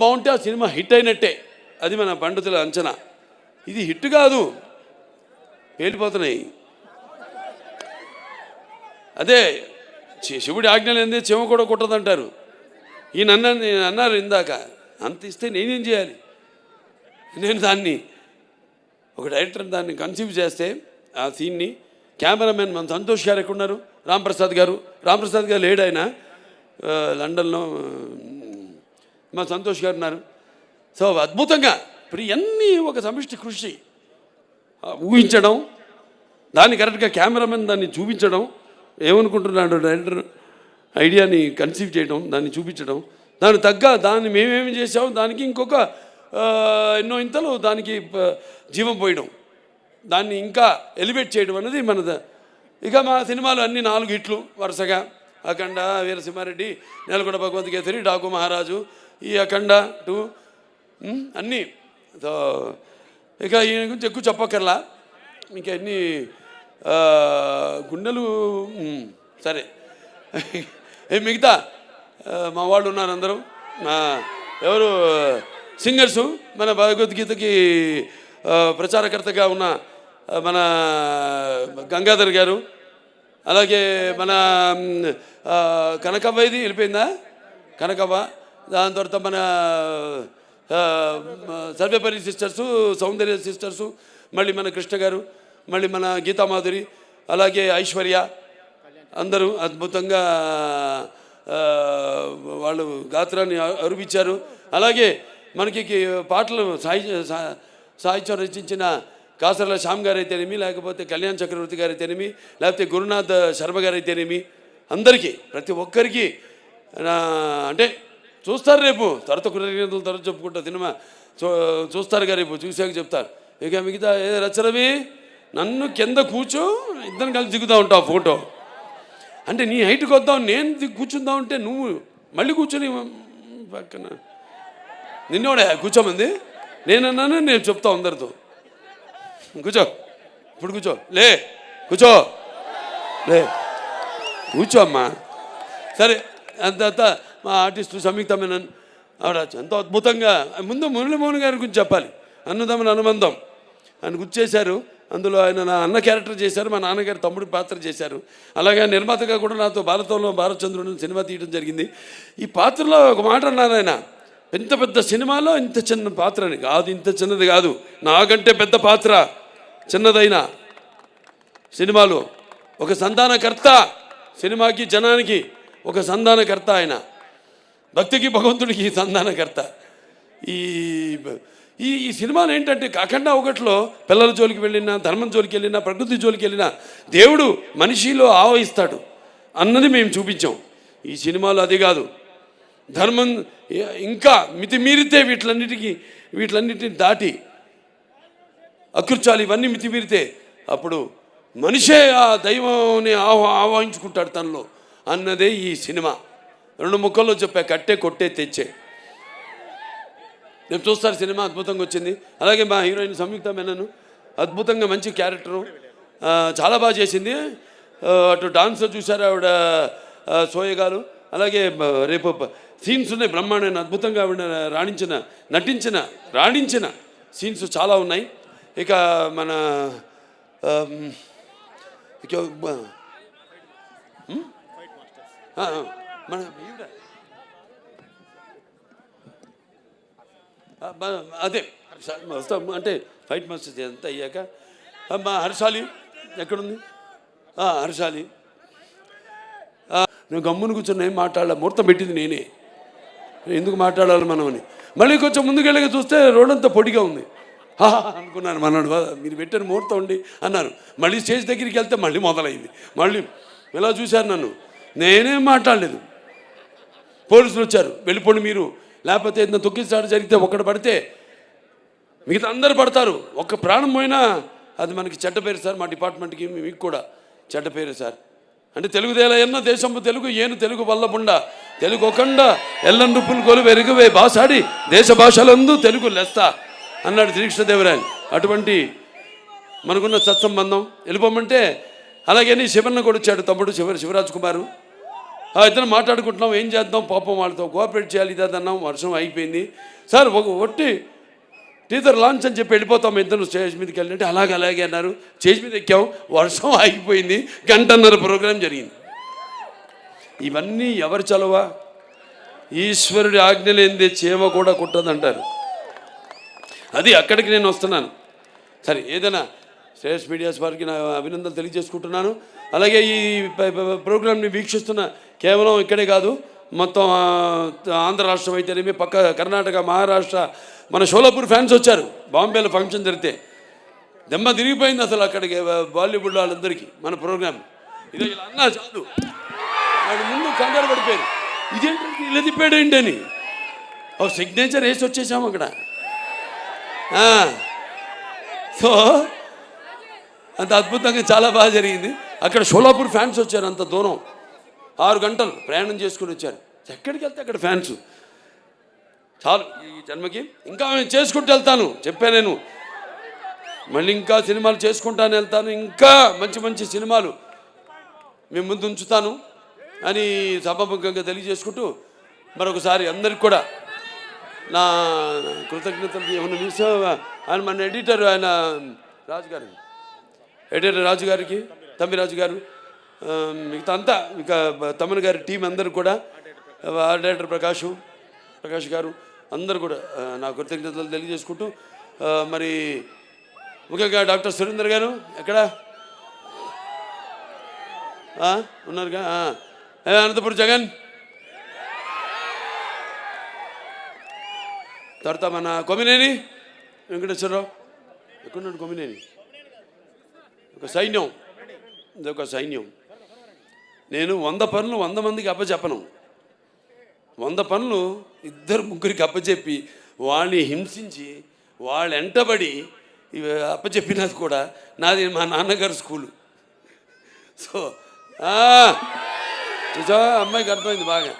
బాగుంటే ఆ cinema hit అయినట్టే. అది మన పండితుల అంచనా. ఇది హిట్ కాదు, పేలిపోతున్నాయి. అదే శివుడి ఆజ్ఞ లేనిదే చెమ కూడా కుట్టదంటారు. ఈయన అన్నారు ఇందాక, అంత ఇస్తే నేనేం చేయాలి? నేను దాన్ని ఒక డైరెక్టర్ దాన్ని కన్సీవ్ చేస్తే ఆ సీన్ని కెమెరామెన్ మన సంతోష్ గారు ఎక్కడున్నారు? రాంప్రసాద్ గారు లేడు, ఆయన లండన్లో. మా సంతోష్ గారు ఉన్నారు. సో అద్భుతంగా ఇప్పుడు ఇవన్నీ ఒక సమిష్టి కృషి. ఊహించడం, దాన్ని కరెక్ట్గా కెమెరామెన్ దాన్ని చూపించడం, ఏమనుకుంటున్నాడు డైరెక్టర్ ఐడియాని కన్సీవ్ చేయడం, దాన్ని చూపించడం, దాన్ని మేమేమి చేసాము, దానికి ఇంకొక ఎన్నో ఇంతలు దానికి జీవం పోయడం, దాన్ని ఇంకా ఎలివేట్ చేయడం అనేది మనది. ఇక మా సినిమాలు అన్నీ 4 హిట్లు వరుసగా. అఖండ, వీరసింహారెడ్డి, నేలకొండ భగవంత్ కేసరి, డాకు మహారాజు, ఈ అఖండ 2 అన్నీ. సో ఇక ఈయన గురించి ఎక్కువ చెప్పక్కర్లా, ఇంకా అన్నీ గుండెలు. సరే, మిగతా మా వాళ్ళు ఉన్నారు అందరూ. ఎవరు సింగర్సు, మన భగవద్గీతకి ప్రచారకర్తగా ఉన్న మన గంగాధర్ గారు, అలాగే మన కనకవ్వ, ఇది వెళ్ళిపోయిందా కనకవ్వ, దాని తర్వాత మన సర్వేపల్లి సిస్టర్సు, సౌందర్య సిస్టర్సు, మళ్ళీ మన కృష్ణ గారు, మళ్ళీ మన గీతామాధురి, అలాగే ఐశ్వర్య, అందరూ అద్భుతంగా వాళ్ళు గాత్రాన్ని అరువిచ్చారు. అలాగే మనకి పాటలు సాహిత్యం రచించిన కాసర్ల శ్యామ్ గారు అయితేనేమి, లేకపోతే కళ్యాణ్ చక్రవర్తి గారు అయితేనేమి, లేకపోతే గురునాథ్ శర్మ గారు అయితేనేమి, అందరికీ ప్రతి ఒక్కరికి అంటే చూస్తారు రేపు, తరత కృతజ్ఞతలు తరచు చెప్పుకుంటా సినిమా చూస్తారుగా రేపు, చూసాక చెప్తారు. ఇక మిగతా రచరవి నన్ను కింద కూర్చో, ఇద్దరం కలిసి దిగుతూ ఉంటావు ఫోటో. అంటే నీ హైట్కి వద్దాం, నేను కూర్చుందాం అంటే నువ్వు మళ్ళీ కూర్చొని పక్కన నిన్నోడే కూర్చోమంది. నేనన్నాను, నేను చెప్తా అందరితో, కూర్చో, ఇప్పుడు కూర్చో, కూర్చో అమ్మా. సరే, అంత మా ఆర్టిస్టు సంయుక్త మేనన్ ఆవిడ ఎంతో అద్భుతంగా. ముందు మురళీమోహన్ గారి గురించి చెప్పాలి. అన్నదమ్ముల అనుబంధం ఆయన గుర్తు చేశారు. అందులో ఆయన నా అన్న క్యారెక్టర్ చేశారు, మా నాన్నగారు తమ్ముడి పాత్ర చేశారు. అలాగే నిర్మాతగా కూడా నాతో భారతంలో భారతచంద్రుడు సినిమా తీయడం జరిగింది. ఈ పాత్రలో ఒక మాట అన్నారు ఆయన, ఇంత పెద్ద సినిమాలో ఇంత చిన్న పాత్ర అని. కాదు, ఇంత చిన్నది కాదు, నాకంటే పెద్ద పాత్ర చిన్నదైన సినిమాలో ఒక సంధానకర్త, సినిమాకి జనానికి ఒక సంధానకర్త ఆయన, భక్తికి భగవంతుడికి సంధానకర్త. ఈ ఈ సినిమాలు ఏంటంటే అఖండ 1లో పిల్లల జోలికి వెళ్ళినా, ధర్మం జోలికి వెళ్ళినా, ప్రకృతి జోలికి వెళ్ళినా దేవుడు మనిషిలో ఆవహిస్తాడు అన్నది మేము చూపించాం. ఈ సినిమాలో అది కాదు, ధర్మం ఇంకా మితిమీరితే వీటిలన్నిటిని దాటి అకృత్యాలు ఇవన్నీ మితిమీరితే అప్పుడు మనిషే ఆ దైవాన్ని ఆవాహించుకుంటాడు తనలో అన్నదే ఈ సినిమా. 2 ముక్కల్లో చెప్పా, కట్టే కొట్టే తెచ్చే. రేపు చూస్తారు, సినిమా అద్భుతంగా వచ్చింది. అలాగే మా హీరోయిన్ సంయుక్త మేనన్ అద్భుతంగా మంచి క్యారెక్టరు, చాలా బాగా చేసింది. అటు డాన్స్ చూశారు ఆవిడ సోయగాలు. అలాగే రేపు సీన్స్ ఉన్నాయి బ్రహ్మాండమైన, అద్భుతంగా ఆవిడ రాణించిన సీన్స్ చాలా ఉన్నాయి. ఇక మన అదే అంటే ఫైట్ మాస్టర్స్ అంతా అయ్యాక మా హర్షాలి ఎక్కడుంది? హర్షాలి నువ్వు గమ్మును కూర్చొని ఏం మాట్లాడాలి, ముహూర్తం పెట్టింది నేనే, ఎందుకు మాట్లాడాలి మనం అని. మళ్ళీ కొంచెం ముందుకెళ్ళగా చూస్తే రోడ్డంతా పొడిగా ఉంది. అనుకున్నాను, మనోడు మీరు పెట్టిన ముహూర్తం ఉండి అన్నారు. మళ్ళీ స్టేజ్ దగ్గరికి వెళ్తే మళ్ళీ మొదలైంది. మళ్ళీ ఇలా చూశారు నన్ను, నేనేం మాట్లాడలేదు. పోలీసులు వచ్చారు, వెళ్ళిపోండి మీరు, లేకపోతే ఏదైనా తొక్కిసాడు జరిగితే ఒక్కడు పడితే మిగతా అందరు పడతారు, ఒక్క ప్రాణం పోయినా అది మనకి చెడ్డ పేరు సార్, మా డిపార్ట్మెంట్కి మీకు కూడా చెడ్డ పేరు సార్. అంటే తెలుగుదేల ఎన్న దేశంపు తెలుగు ఏను తెలుగు వల్లబుండ తెలుగు ఒకండ ఎల్లండు పులుగోలు వెరుగువే భాషాడి దేశ భాషలందు తెలుగు లెస్త అన్నాడు శ్రీకృష్ణదేవరాయలు. అటువంటి మనకున్న సత్సంబంధం వెళ్ళిపోమంటే. అలాగే శివన్న కూడా వచ్చాడు, తమ్ముడు శివరాజ్ కుమారు. ఇద్దరు మాట్లాడుకుంటున్నాం, ఏం చేద్దాం పాపం వాళ్ళతో కోఆపరేట్ చేయాలి ఇదన్నాం. వర్షం అయిపోయింది సార్, ఒట్టి టీజర్ లాంచ్ అని చెప్పి వెళ్ళిపోతాం ఇద్దరు స్టేజ్ మీదకి వెళ్ళినట్టు. అలాగే అన్నారు. స్టేజ్ మీద ఎక్కాం, వర్షం ఆగిపోయింది, 1.5 గంట ప్రోగ్రాం జరిగింది. ఇవన్నీ ఎవరు చలవా? ఈశ్వరుడి ఆజ్ఞలేందే చీమ కూడా కుట్టదంటారు. అది అక్కడికి నేను వస్తున్నాను. సరే, ఏదైనా శ్రేయస్ మీడియాస్ వారికి నా అభినందనలు తెలియజేసుకుంటున్నాను. అలాగే ఈ ప్రోగ్రామ్ని వీక్షిస్తున్న కేవలం ఇక్కడే కాదు, మొత్తం ఆంధ్ర రాష్ట్రం అయితేనేమి, పక్క కర్ణాటక, మహారాష్ట్ర, మన షోలాపూర్ ఫ్యాన్స్ వచ్చారు. బాంబేలో ఫంక్షన్ జరిగితే దెమ్మ తిరిగిపోయింది అసలు అక్కడికి బాలీవుడ్ వాళ్ళందరికీ మన ప్రోగ్రామ్. ఇదే ఇలా అన్నా చాలు, వాడు ముందు కంగారు పడిపోయారు, ఇదేంటి ఇలా తిప్పాడేంటి అని. ఒక సిగ్నేచర్ వేసి వచ్చేసాము అక్కడ. సో అంత అద్భుతంగా చాలా బాగా జరిగింది. అక్కడ షోలాపూర్ ఫ్యాన్స్ వచ్చారు, అంత దూరం 6 గంటలు ప్రయాణం చేసుకుని వచ్చారు. ఎక్కడికి వెళ్తే అక్కడ ఫ్యాన్స్. చాలు ఈ జన్మకి, ఇంకా నేను చేసుకుంటూ వెళ్తాను చెప్పాను నేను. మళ్ళీ ఇంకా సినిమాలు చేసుకుంటాను వెళ్తాను, ఇంకా మంచి మంచి సినిమాలు మేము ముందు ఉంచుతాను అని సభాముఖంగా తెలియజేసుకుంటూ మరొకసారి అందరికి కూడా నా కృతజ్ఞతలు. ఏమన్నా మిస్ ఆయన మన ఎడిటర్, ఆయన రాజుగారు, ఎడిటర్ రాజు గారికి, తమ్మిరాజు గారు, మిగతా అంతా ఇక తమ్మన్ గారి టీం అందరూ కూడా, డైరెక్టర్ ప్రకాష్ గారు అందరూ కూడా నా కృతజ్ఞతలు తెలియజేసుకుంటూ, మరి ముఖ్యంగా డాక్టర్ సురేందర్ గారు ఎక్కడ ఉన్నారుగా, అనంతపురం జగన్, తర్వాత మన కొమ్మినేని వెంకటేశ్వరరావు, ఎక్కడున్నాడు కొమ్మినేని, ఒక సైన్యం, ఇదొక సైన్యం. నేను 100 పనులు 100 మందికి అప్పచెప్పను. 100 పనులు 2-3 అప్పచెప్పి వాళ్ళని హింసించి వాళ్ళు వెంటబడి అప్పచెప్పినది కూడా నాది మా నాన్నగారు స్కూలు. సో అమ్మాయికి అర్థమైంది బాగా,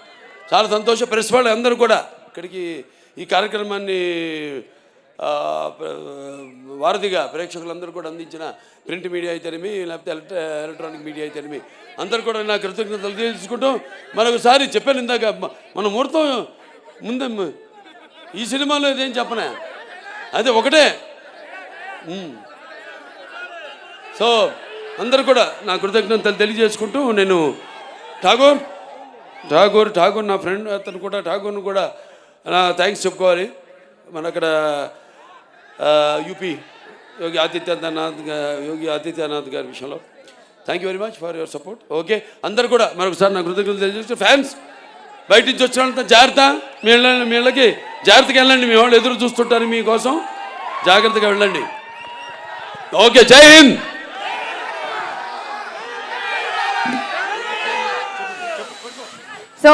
చాలా సంతోషం. ప్రెస్ వాళ్ళు అందరూ కూడా ఇక్కడికి ఈ కార్యక్రమాన్ని వారధిగా ప్రేక్షకులందరూ కూడా అందించిన ప్రింట్ మీడియా అయితేనేమి, లేకపోతే ఎలక్ట్రానిక్ మీడియా అయితేనేమి అందరూ కూడా నా కృతజ్ఞతలు తెలుసుకుంటూ మరొకసారి చెప్పాను ఇందాక, మన ముహూర్తం ముందే ఈ సినిమాలో ఇదేం చెప్పనా, అదే ఒకటే. సో అందరూ కూడా నా కృతజ్ఞతలు తెలియజేసుకుంటూ, నేను ఠాగూర్ నా ఫ్రెండ్, అతను కూడా ఠాగూర్ను కూడా నా థ్యాంక్స్ చెప్పుకోవాలి. మన అక్కడ యూపీ యోగి ఆదిత్యనాథ్ గారి విషయంలో thank you very much for your support. Okay, అందరు కూడా మరొకసారి నా కృతజ్ఞతలు తెలియజేస్తూ, ఫ్యాన్స్ బయట నుంచి వచ్చిన వాళ్ళంతా జాగ్రత్త, మీ ఇళ్ళకి జాగ్రత్తగా వెళ్ళండి, మీ వాళ్ళు ఎదురు చూస్తుంటారు మీకోసం, జాగ్రత్తగా వెళ్ళండి. ఓకే, జై హింద్. So